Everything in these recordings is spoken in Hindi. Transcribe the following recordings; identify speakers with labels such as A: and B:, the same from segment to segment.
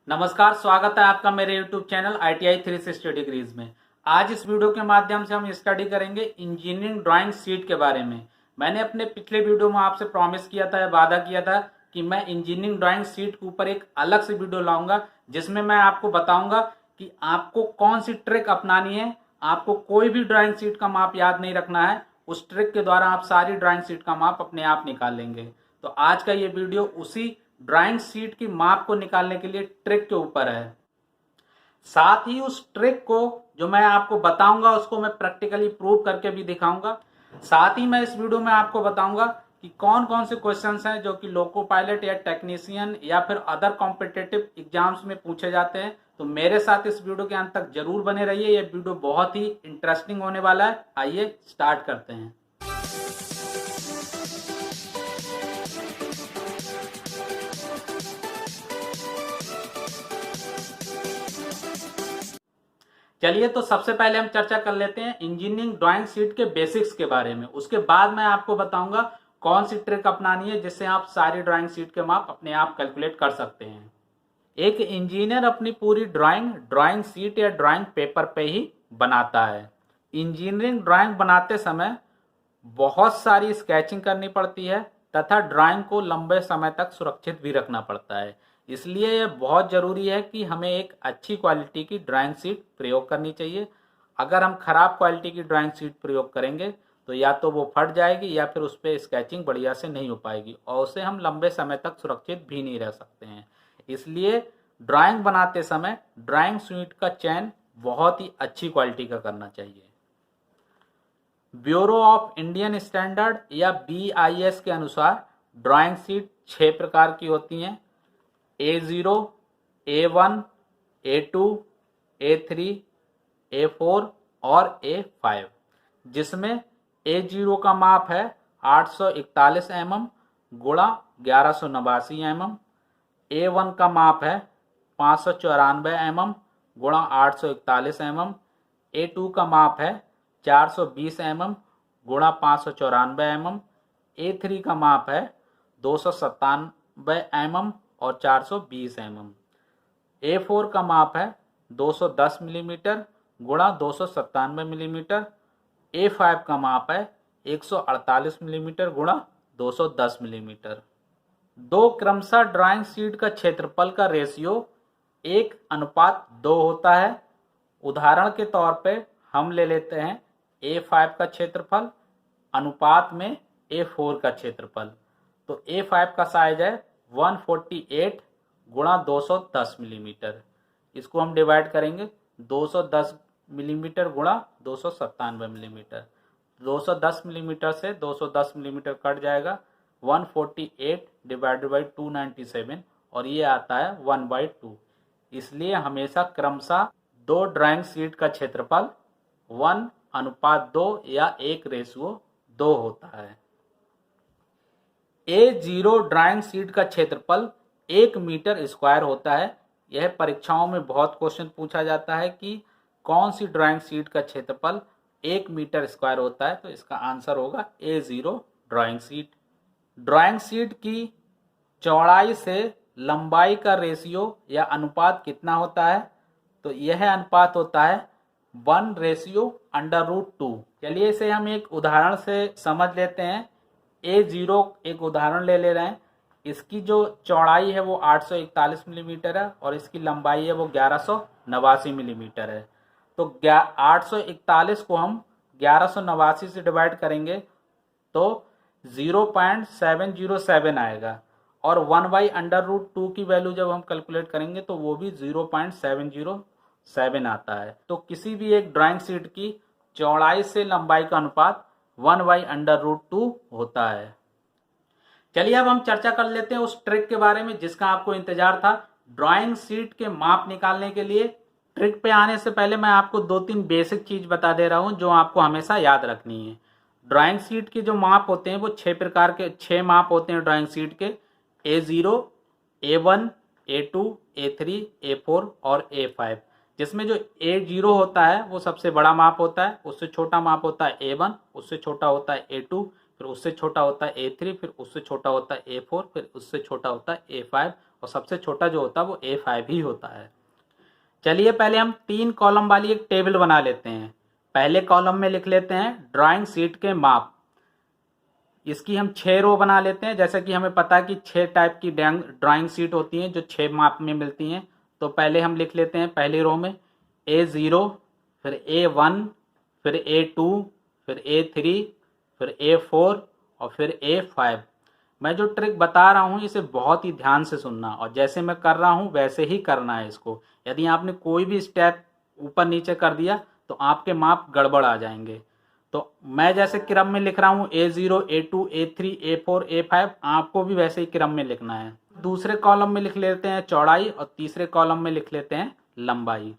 A: नमस्कार, स्वागत है आपका मेरे YouTube चैनल ITI 360 डिग्रीज में। आज इस वीडियो के माध्यम से हम स्टडी करेंगे इंजीनियरिंग ड्राइंग शीट के बारे में। मैंने अपने पिछले वीडियो में आपसे प्रॉमिस किया था या वादा किया था कि मैं इंजीनियरिंग ड्राइंग शीट के ऊपर एक अलग से वीडियो लाऊंगा जिसमें मैं आपको बताऊंगा कि आपको कौन सी ट्रिक अपनानी है। आपको कोई भी ड्राइंग शीट का माप याद नहीं रखना है, उस ट्रिक के द्वारा आप सारी ड्राइंग शीट का माप अपने आप निकाल लेंगे। तो आज का ये वीडियो उसी ड्राइंग शीट की माप को निकालने के लिए ट्रिक के ऊपर है। साथ ही उस ट्रिक को जो मैं आपको बताऊंगा उसको मैं प्रैक्टिकली प्रूव करके भी दिखाऊंगा। साथ ही मैं इस वीडियो में आपको बताऊंगा कि कौन कौन से क्वेश्चंस हैं जो कि लोको पायलट या टेक्नीशियन या फिर अदर कॉम्पिटिटिव एग्जाम्स में पूछे जाते हैं। तो मेरे साथ इस वीडियो के अंत तक जरूर बने रहिए, यह वीडियो बहुत ही इंटरेस्टिंग होने वाला है। आइए स्टार्ट करते हैं। चलिए, तो सबसे पहले हम चर्चा कर लेते हैं इंजीनियरिंग ड्राइंग शीट के बेसिक्स के बारे में। उसके बाद मैं आपको बताऊंगा कौन सी ट्रिक अपनानी है जिससे आप सारी ड्राइंग शीट के माप अपने आप कैलकुलेट कर सकते हैं। एक इंजीनियर अपनी पूरी ड्राइंग शीट या ड्राइंग पेपर पे ही बनाता है। इंजीनियरिंग ड्राइंग बनाते समय बहुत सारी स्केचिंग करनी पड़ती है तथा ड्राइंग को लंबे समय तक सुरक्षित भी रखना पड़ता है। इसलिए यह बहुत ज़रूरी है कि हमें एक अच्छी क्वालिटी की ड्राइंग शीट प्रयोग करनी चाहिए। अगर हम खराब क्वालिटी की ड्राइंग शीट प्रयोग करेंगे तो या तो वो फट जाएगी या फिर उस पर स्केचिंग बढ़िया से नहीं हो पाएगी और उसे हम लंबे समय तक सुरक्षित भी नहीं रह सकते हैं। इसलिए ड्राइंग बनाते समय ड्राइंग शीट का चयन बहुत ही अच्छी क्वालिटी का करना चाहिए। ब्यूरो ऑफ इंडियन स्टैंडर्ड या BIS के अनुसार ड्राइंग शीट 6 प्रकार की होती हैं: A0, A1, A2, A3, A4 और A5, जिसमें A0 का माप है 841 mm गुणा 1189 mm, A1 का माप है 594 mm गुणा 841 mm, A2 का माप है 420 mm गुणा 594 mm, A3 का माप है 297 mm और 420 mm, A4 का माप है 210 मिलीमीटर गुणा 297 मिलीमीटर, A5 का माप है 148 मिलीमीटर गुणा 210 मिलीमीटर। दो क्रमशः ड्राइंग शीट का क्षेत्रफल का रेशियो 1:2 होता है। उदाहरण के तौर पे हम ले लेते हैं A5 का क्षेत्रफल अनुपात में A4 का क्षेत्रफल। तो A5 का साइज है 148 गुणा 210 मिलीमीटर। इसको हम डिवाइड करेंगे 210 मिलीमीटर गुणा 297 मिलीमीटर। 210 मिलीमीटर से 210 मिलीमीटर कट जाएगा, 148 डिवाइडेड बाई 297 और ये आता है 1/2। इसलिए हमेशा क्रमशः दो ड्राइंग शीट का क्षेत्रफल 1:2 या 1:2 होता है। A0 ड्राइंग शीट का क्षेत्रफल 1 मीटर स्क्वायर होता है। यह परीक्षाओं में बहुत क्वेश्चन पूछा जाता है कि कौन सी ड्राइंग शीट का क्षेत्रफल 1 मीटर स्क्वायर होता है। तो इसका आंसर होगा A0 drawing sheet. Drawing sheet की चौड़ाई से लंबाई का रेशियो या अनुपात कितना होता है? तो यह अनुपात होता है 1/√2। चलिए इसे हम एक उदाहरण से समझ लेते हैं। A0 एक उदाहरण ले रहे हैं। इसकी जो चौड़ाई है वो 841 मिलीमीटर है और इसकी लंबाई है वो 1189 मिलीमीटर है। तो 841 को हम 1189 से डिवाइड करेंगे तो 0.707 आएगा और 1/√2 की वैल्यू जब हम कैलकुलेट करेंगे तो वो भी 0.707 आता है। तो किसी भी एक ड्राइंग शीट की चौड़ाई से लंबाई का अनुपात 1/√2 होता है। चलिए अब हम चर्चा कर लेते हैं उस ट्रिक के बारे में जिसका आपको इंतजार था। ड्राइंग शीट के माप निकालने के लिए ट्रिक पे आने से पहले मैं आपको 2-3 बेसिक चीज बता दे रहा हूं जो आपको हमेशा याद रखनी है। ड्राइंग शीट के जो माप होते हैं वो 6 प्रकार के 6 माप होते हैं ड्राइंग शीट के: A0, A1, A2, A3, A4 और A5, जिसमें जो A0 होता है वो सबसे बड़ा माप होता है। उससे छोटा माप होता है A1, उससे छोटा होता है A2, फिर उससे छोटा होता है A3, फिर उससे छोटा होता है A4, फिर उससे छोटा होता है A5 और सबसे छोटा जो होता है वो A5 ही होता है। चलिए पहले हम 3 कॉलम वाली एक टेबल बना लेते हैं। पहले कॉलम में लिख लेते हैं ड्राइंग शीट के माप। इसकी हम 6 रो बना लेते हैं, जैसे कि हमें पता है कि 6 टाइप की ड्राइंग शीट होती हैं जो 6 माप में मिलती हैं। तो पहले हम लिख लेते हैं पहली रो में A0, फिर A1, फिर A2, फिर A3, फिर A4 और फिर A5। मैं जो ट्रिक बता रहा हूँ इसे बहुत ही ध्यान से सुनना, और जैसे मैं कर रहा हूँ वैसे ही करना है इसको। यदि आपने कोई भी स्टेप ऊपर नीचे कर दिया तो आपके माप गड़बड़ आ जाएंगे। तो मैं जैसे क्रम में लिख रहा हूँ A0, A2, A3, A4, A5, आपको भी वैसे ही क्रम में लिखना है। दूसरे कॉलम में लिख लेते हैं चौड़ाई और तीसरे कॉलम में लिख लेते हैं लंबाई।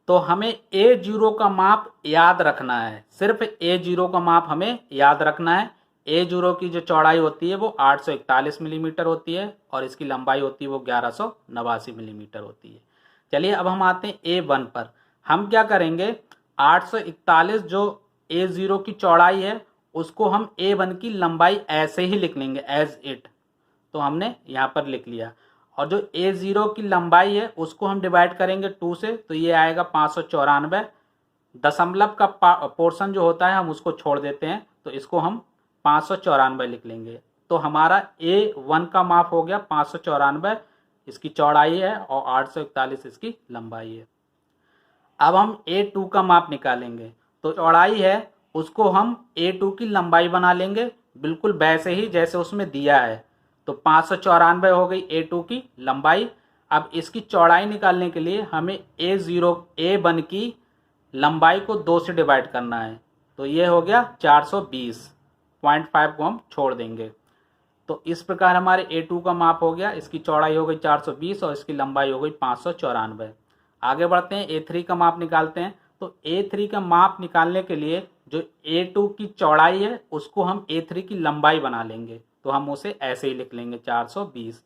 A: तो हमें A0 का माप याद रखना है, सिर्फ A0 का माप हमें याद रखना है। A0 की जो चौड़ाई होती है वो 841 मिलीमीटर होती है और इसकी लंबाई होती है वो 1189 मिलीमीटर होती है। चलिए अब हम आते हैं A1 पर। हम क्या करेंगे, 841 जो A0 की चौड़ाई है उसको हम A1 की लंबाई ऐसे ही लिख लेंगे एज इट। तो हमने यहाँ पर लिख लिया, और जो A0 की लंबाई है उसको हम डिवाइड करेंगे 2 से, तो ये आएगा 594। दशमलव का पोर्शन जो होता है हम उसको छोड़ देते हैं, तो इसको हम 594 लिख लेंगे। तो हमारा A1 का माप हो गया 594, इसकी चौड़ाई है, और 841 इसकी लंबाई है। अब हम A2 का माप निकालेंगे। तो चौड़ाई है उसको हम A2 की लंबाई बना लेंगे, बिल्कुल वैसे ही जैसे उसमें दिया है। तो 594 हो गई A2 की लंबाई। अब इसकी चौड़ाई निकालने के लिए हमें A1 की लंबाई को 2 से डिवाइड करना है, तो ये हो गया 420। 0.5 को हम छोड़ देंगे। तो इस प्रकार हमारे A2 का माप हो गया, इसकी चौड़ाई हो गई 420 और इसकी लंबाई हो गई 594। आगे बढ़ते हैं A3 का माप निकालते हैं। तो A3 का माप निकालने के लिए जो A2 की चौड़ाई है उसको हम A3 की लंबाई बना लेंगे, तो हम उसे ऐसे ही लिख लेंगे 420।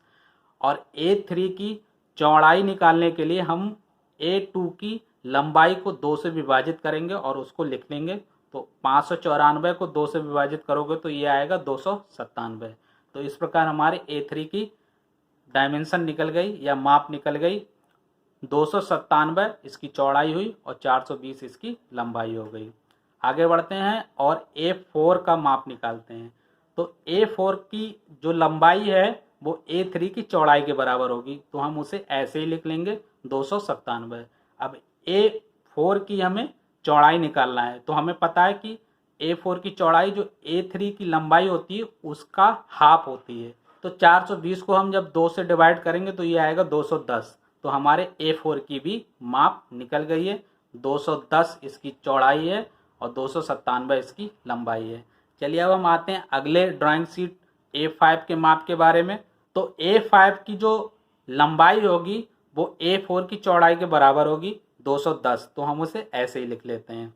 A: और A3 की चौड़ाई निकालने के लिए हम A2 की लंबाई को 2 से विभाजित करेंगे और उसको लिख लेंगे। तो 594 को 2 से विभाजित करोगे तो ये आएगा 297। तो इस प्रकार हमारे A3 की डायमेंशन निकल गई या माप निकल गई। 297 इसकी चौड़ाई हुई और 420 इसकी लंबाई हो गई। आगे बढ़ते हैं और A4 का माप निकालते हैं। तो A4 की जो लंबाई है वो A3 की चौड़ाई के बराबर होगी, तो हम उसे ऐसे ही लिख लेंगे 297। अब A4 की हमें चौड़ाई निकालना है, तो हमें पता है कि A4 की चौड़ाई जो A3 की लंबाई होती है उसका हाफ होती है। तो 420 को हम जब 2 से डिवाइड करेंगे तो ये आएगा 210। तो हमारे A4 की भी माप निकल गई है। 210 इसकी चौड़ाई है और 297 इसकी लंबाई है। चलिए अब हम आते हैं अगले ड्राइंग शीट A5 के माप के बारे में। तो A5 की जो लंबाई होगी वो A4 की चौड़ाई के बराबर होगी 210। तो हम उसे ऐसे ही लिख लेते हैं।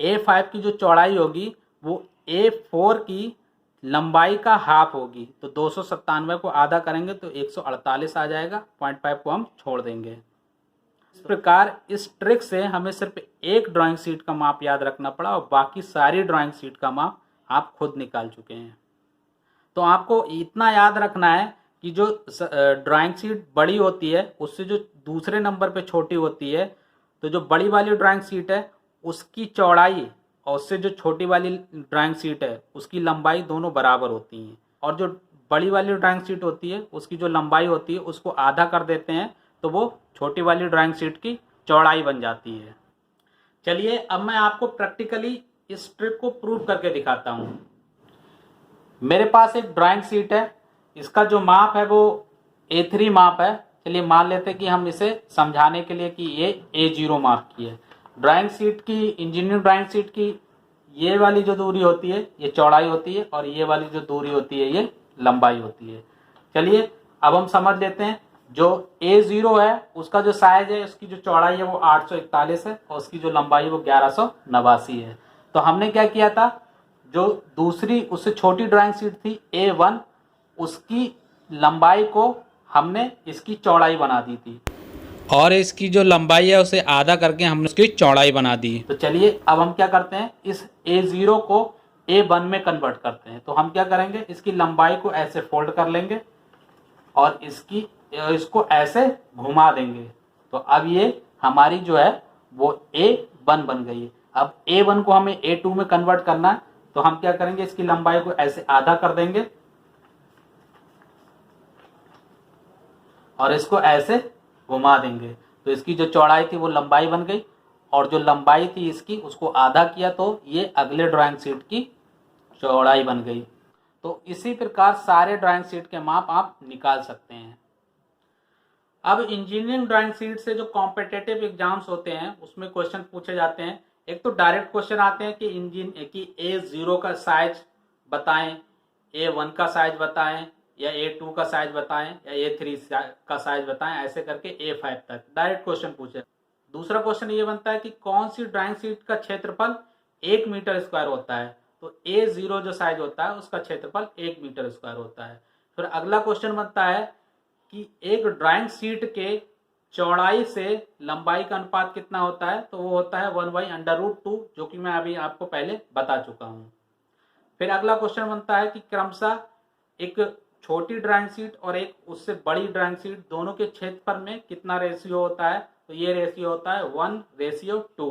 A: A5 की जो चौड़ाई होगी वो A4 की लंबाई का हाफ होगी, तो 297 को आधा करेंगे तो 148 आ जाएगा। 0.5 को हम छोड़ देंगे। इस प्रकार इस ट्रिक से हमें सिर्फ एक ड्राइंग शीट का माप याद रखना पड़ा और बाकी सारी ड्राइंग शीट का माप आप खुद निकाल चुके हैं। तो आपको इतना याद रखना है कि जो ड्राइंग शीट बड़ी होती है उससे जो दूसरे नंबर पे छोटी होती है, तो जो बड़ी वाली ड्राइंग शीट है उसकी चौड़ाई और उससे जो छोटी वाली ड्राइंग शीट है उसकी लंबाई दोनों बराबर होती हैं। और जो बड़ी वाली ड्राइंग शीट होती है उसकी जो लंबाई होती है उसको आधा कर देते हैं, तो वो छोटी वाली ड्राइंग शीट की चौड़ाई बन जाती है। चलिए अब मैं आपको प्रैक्टिकली इस ट्रिक को प्रूव करके दिखाता हूँ। मेरे पास एक ड्राइंग शीट है, इसका जो माप है वो A3 माप है। चलिए मान लेते हैं कि हम इसे समझाने के लिए कि ये A0 माप की है। ड्राइंग शीट की, इंजीनियरिंग ड्राइंग शीट की ये वाली जो दूरी होती है ये चौड़ाई होती है और ये वाली जो दूरी होती है ये लंबाई होती है। चलिए अब हम समझ लेते हैं। जो A0 है उसका जो साइज है, उसकी जो चौड़ाई है वो 841 है और उसकी जो लंबाई है वो 1189 है। तो हमने क्या किया था, जो दूसरी उससे छोटी ड्राइंग शीट थी A1, उसकी लंबाई को हमने इसकी चौड़ाई बना दी थी और इसकी जो लंबाई है उसे आधा करके हमने उसकी चौड़ाई बना दी। तो चलिए अब हम क्या करते हैं, इस A0 को A1 में कन्वर्ट करते हैं। तो हम क्या करेंगे, इसकी लंबाई को ऐसे फोल्ड कर लेंगे और इसको ऐसे घुमा देंगे, तो अब ये हमारी जो है वो A1 बन गई। अब A1 को हमें A2 में कन्वर्ट करना है, तो हम क्या करेंगे, इसकी लंबाई को ऐसे आधा कर देंगे और इसको ऐसे घुमा देंगे, तो इसकी जो चौड़ाई थी वो लंबाई बन गई, और जो लंबाई थी इसकी उसको आधा किया तो ये अगले ड्राइंग शीट की चौड़ाई बन गई। तो इसी प्रकार सारे ड्राइंग शीट के माप आप निकाल सकते हैं। अब इंजीनियरिंग ड्राइंग शीट से जो कॉम्पिटिटिव एग्जाम्स होते हैं उसमें क्वेश्चन पूछे जाते हैं। एक तो डायरेक्ट क्वेश्चन आते हैं कि A0 का साइज बताएं, A1 का साइज बताएं, या A2 का साइज बताएं, या A3 का साइज बताएं, ऐसे करके A5 तक डायरेक्ट क्वेश्चन पूछे। दूसरा क्वेश्चन ये बनता है कि कौन सी ड्राइंग शीट का क्षेत्रफल 1 मीटर स्क्वायर होता है, तो A0 जो साइज होता है उसका क्षेत्रफल 1 मीटर स्क्वायर होता है। फिर अगला क्वेश्चन बनता है कि एक ड्राइंग शीट के चौड़ाई से लंबाई का अनुपात कितना होता है, तो वो होता है 1/√2, जो कि मैं अभी आपको पहले बता चुका हूं। फिर अगला क्वेश्चन बनता है कि क्रमशः एक छोटी ड्राइंग शीट और एक उससे बड़ी ड्राइंग शीट दोनों के क्षेत्रफल में कितना रेशियो होता है, तो ये रेशियो होता है 1:2।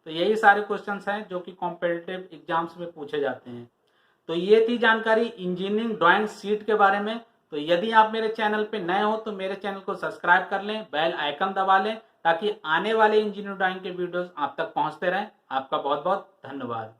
A: तो यही सारे क्वेश्चंस हैं जो कि कॉम्पिटिटिव एग्जाम्स में पूछे जाते हैं। तो ये थी जानकारी इंजीनियरिंग ड्राइंग शीट के बारे में। तो यदि आप मेरे चैनल पे नए हो तो मेरे चैनल को सब्सक्राइब कर लें, बेल आइकन दबा लें, ताकि आने वाले इंजीनियरिंग ड्राइंग के वीडियोस आप तक पहुंचते रहें। आपका बहुत बहुत धन्यवाद।